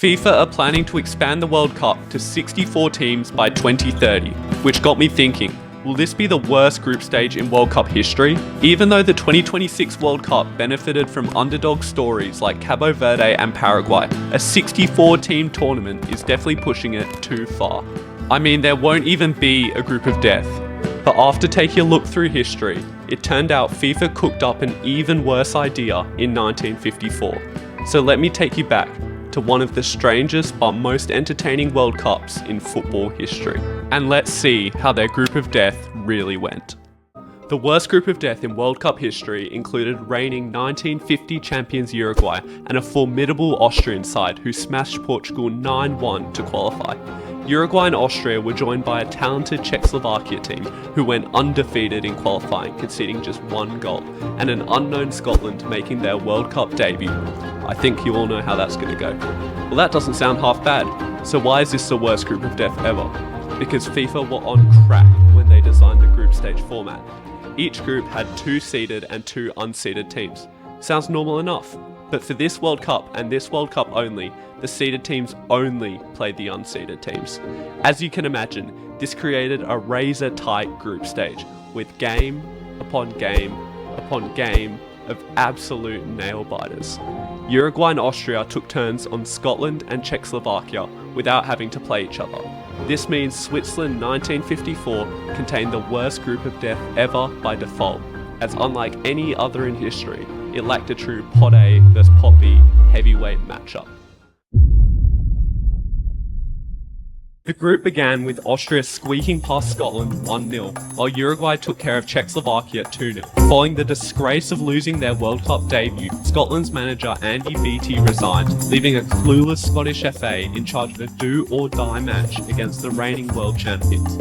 FIFA are planning to expand the World Cup to 64 teams by 2030, which got me thinking, will this be the worst group stage in World Cup history? Even though the 2026 World Cup benefited from underdog stories like Cabo Verde and Paraguay, a 64-team tournament is definitely pushing it too far. I mean, there won't even be a group of death. But after taking a look through history, it turned out FIFA cooked up an even worse idea in 1954. So let me take you back to one of the strangest but most entertaining World Cups in football history. And let's see how their group of death really went. The worst group of death in World Cup history included reigning 1950 champions Uruguay and a formidable Austrian side who smashed Portugal 9-1 to qualify. Uruguay and Austria were joined by a talented Czechoslovakia team who went undefeated in qualifying, conceding just one goal, and an unknown Scotland making their World Cup debut. I think you all know how that's going to go. Well, that doesn't sound half bad. So why is this the worst group of death ever? Because FIFA were on crack when they designed the group stage format. Each group had 2 seeded and 2 unseeded teams. Sounds normal enough. But for this World Cup and this World Cup only, the seeded teams only played the unseeded teams. As you can imagine, this created a razor-tight group stage with game upon game upon game of absolute nail-biters. Uruguay and Austria took turns on Scotland and Czechoslovakia without having to play each other. This means Switzerland 1954 contained the worst group of death ever by default, as unlike any other in history, it lacked a true Pot A vs Pot B heavyweight matchup. The group began with Austria squeaking past Scotland 1-0, while Uruguay took care of Czechoslovakia 2-0. Following the disgrace of losing their World Cup debut, Scotland's manager Andy Beattie resigned, leaving a clueless Scottish FA in charge of a do-or-die match against the reigning world champions,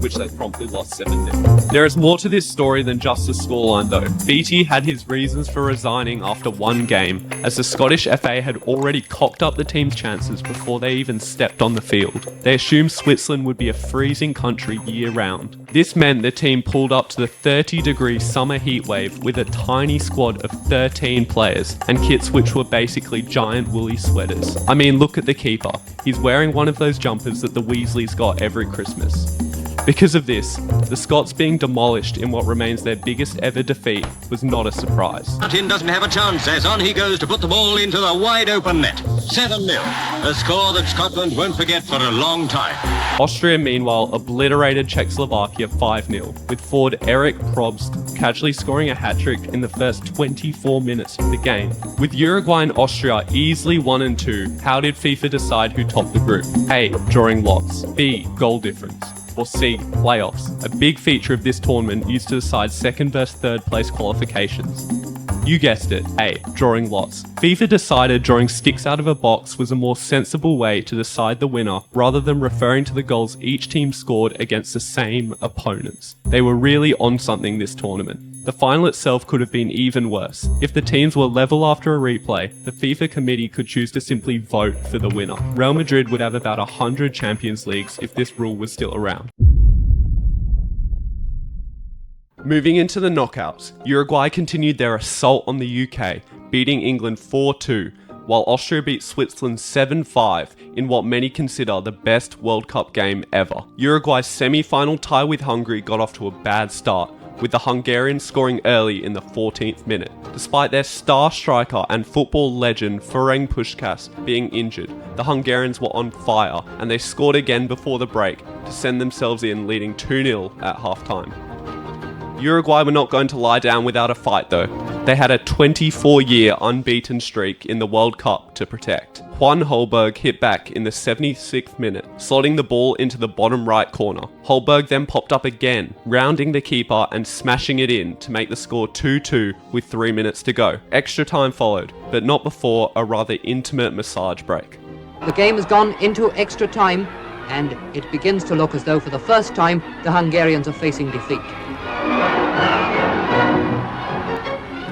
which they promptly lost 7-0. There is more to this story than just the scoreline though. Beattie had his reasons for resigning after one game, as the Scottish FA had already cocked up the team's chances before they even stepped on the field. They assumed Switzerland would be a freezing country year-round. This meant the team pulled up to the 30-degree summer heatwave with a tiny squad of 13 players, and kits which were basically giant woolly sweaters. I mean, look at the keeper. He's wearing one of those jumpers that the Weasleys got every Christmas. Because of this, the Scots being demolished in what remains their biggest ever defeat was not a surprise. Martin doesn't have a chance as on he goes to put the ball into the wide open net. 7-0, a score that Scotland won't forget for a long time. Austria meanwhile obliterated Czechoslovakia 5-0, with forward Erik Probst casually scoring a hat-trick in the first 24 minutes of the game. With Uruguay and Austria easily 1 and 2, how did FIFA decide who topped the group? A. Drawing lots. B. Goal difference. Or C. Playoffs, a big feature of this tournament used to decide second versus third place qualifications. You guessed it, A. Drawing lots. FIFA decided drawing sticks out of a box was a more sensible way to decide the winner rather than referring to the goals each team scored against the same opponents. They were really on something this tournament. The final itself could have been even worse. If the teams were level after a replay, the FIFA committee could choose to simply vote for the winner. Real Madrid would have about 100 Champions Leagues if this rule was still around. Moving into the knockouts, Uruguay continued their assault on the UK, beating England 4-2, while Austria beat Switzerland 7-5 in what many consider the best World Cup game ever. Uruguay's semi-final tie with Hungary got off to a bad start, with the Hungarians scoring early in the 14th minute. Despite their star striker and football legend Ferenc Puskás being injured, the Hungarians were on fire and they scored again before the break to send themselves in leading 2-0 at halftime. Uruguay were not going to lie down without a fight though. They had a 24-year unbeaten streak in the World Cup to protect. Juan Holberg hit back in the 76th minute, slotting the ball into the bottom right corner. Holberg then popped up again, rounding the keeper and smashing it in to make the score 2-2 with 3 minutes to go. Extra time followed, but not before a rather intimate massage break. The game has gone into extra time, and it begins to look as though for the first time the Hungarians are facing defeat.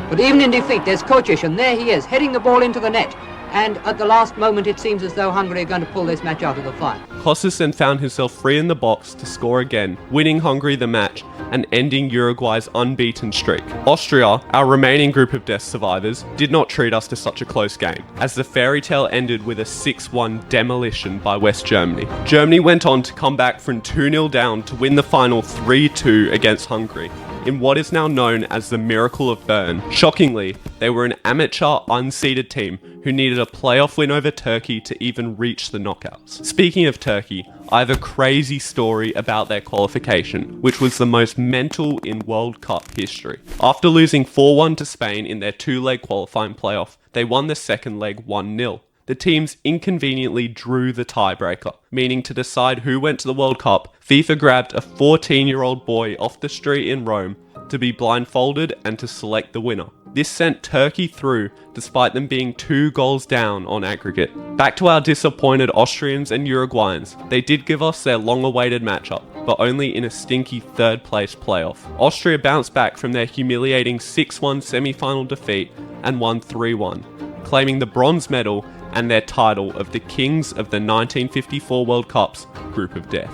But even in defeat, there's Kocic, and there he is, heading the ball into the net. and at the last moment it seems as though Hungary are going to pull this match out of the fire. Kostas then found himself free in the box to score again, winning Hungary the match and ending Uruguay's unbeaten streak. Austria, our remaining group of death survivors, did not treat us to such a close game, as the fairy tale ended with a 6-1 demolition by West Germany. Germany went on to come back from 2-0 down to win the final 3-2 against Hungary, in what is now known as the Miracle of Bern. Shockingly, they were an amateur unseeded team who needed a playoff win over Turkey to even reach the knockouts. Speaking of Turkey, I have a crazy story about their qualification, which was the most mental in World Cup history. After losing 4-1 to Spain in their 2-leg qualifying playoff, they won the second leg 1-0. The teams inconveniently drew the tiebreaker, meaning to decide who went to the World Cup, FIFA grabbed a 14-year-old boy off the street in Rome to be blindfolded and to select the winner. This sent Turkey through despite them being 2 goals down on aggregate. Back to our disappointed Austrians and Uruguayans, they did give us their long-awaited matchup, but only in a stinky 3rd place playoff. Austria bounced back from their humiliating 6-1 semi-final defeat and won 3-1, claiming the bronze medal and their title of the Kings of the 1954 World Cup's Group of Death.